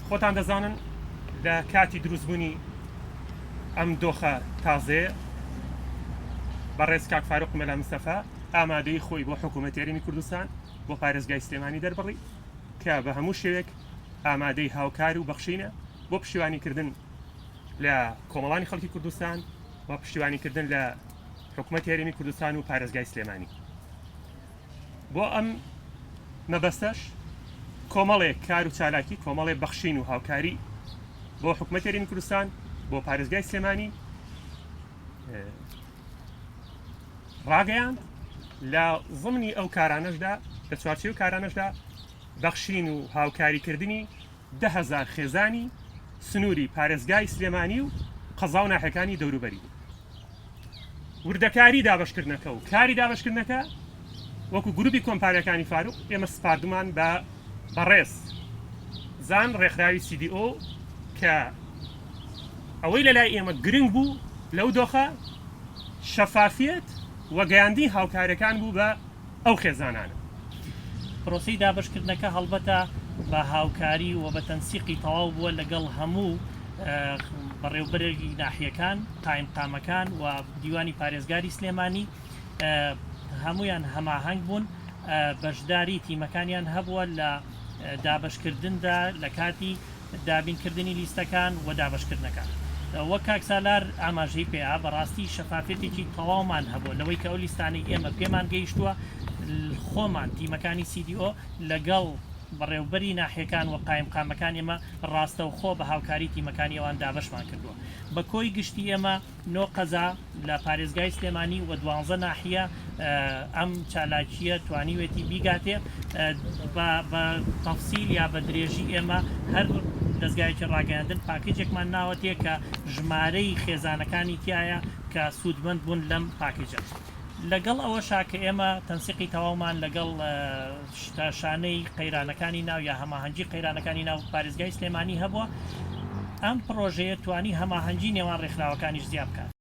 خۆتان دەزانن لە کاتی دروستبوونی ئەم دۆخە تازەیە بەڕێز کاک فاروق مەلا مستەفا ئامادەی خۆی بۆ حکوومەت یاریمی کوردستان بۆ پارێزگای سلێمانی دەربڕی کە بە هەموو شێوێک ئامادەی هاوکار و بەخشینە بۆ پشتیوانیکردن لە کۆمەڵانی خەڵکی کوردستان و پشتیوانیکردن لە حکوومەت یاریمی کوردستان و پارێزگای سلێمانی. بۆ ئەم مەبەستەش کۆمەڵێک کار و چالاکی کۆمەڵێ بەخشین و هاوکاری بۆ حکوومەت یاریمی کوردستان بۆ پارێزگای سلێمانی ڕاگەیاند لە ضمنی ئەو کارانەشدا لە چوارچێ و کارانەشدا بەخشین و هاوکاریکردنی 10,000 خێزانی سنووری پارێزگای سلێمانی و قەزا و ناحەکانی دەوروبەری بوو. وردەکاری دابەشکردنەکە و کاری دابەشکردنەکە وەکو گروپی کۆمپانیەکانی فاروق ئێمە سپاردمان بە بەڕێز زان ڕێکخراوی CDO کە ئەوەی لەلای ئێمە گرنگ بوو لەو دۆخە شەفافیت وەگەیاندی هاوکارەکان بوو بە ئەو خێزانانە. پرۆسی دابشکردنەکە هەڵبەتە بە هاوکاری و بە تەنسیقی تەواو بووە لەگەڵ هەموو بەڕێوەبەرێکی ناحیەکان قایمقامەکان و دیوانی پارێزگاری سلێمانی هەمویان هەماهەنگ بوون بەشداری تیمەکانیان هەبووە لە دابشکردندا لە کاتی دابینکردنی لیستەکان و دابشکردنەکان. وەک کاکسالار ئاماژەی پێیا بەڕاستی شەفافێتێکی تەواومان هەبووە لەوەی کە ئەو لیستانەی ئێمە پێمان گەیشتووە خۆمان تیمەکانی CDO لەگەڵ بەڕێوبەری ناحیەکان و قایمقامەکان ئێمە ڕاستە و خۆ بە هاوکاری تیمەکانی ئەوان دابشمان کردووە. بە کۆی گشتی ئێمە 9 قەزا لە پارێزگای سلێمانی و 12 ناحیە ئەم چالاکیە توانیوێتی بیگاتێ بە تەفسیل یا بە درێژی ئێمە هەر دەستگایەکی ڕاگەاندن پاکیجێکمان ناوەتێ کە ژمارەی خێزانەکانی تایە کە سوودمەند بوون لەم پاکیجە. لەگەڵ ئەوە شاکە ئێمە تەنسیقی تەواومان لەگەڵ شانەی قەیرانەکانی ناو یا هەماهەنگی قەیرانەکانی ناو پارێزگای سلێمانی هەبووە. ئەم پرۆژەیە توانی هەماهەنگی نێوان ڕێکخراوەکانیش زیاد بکات.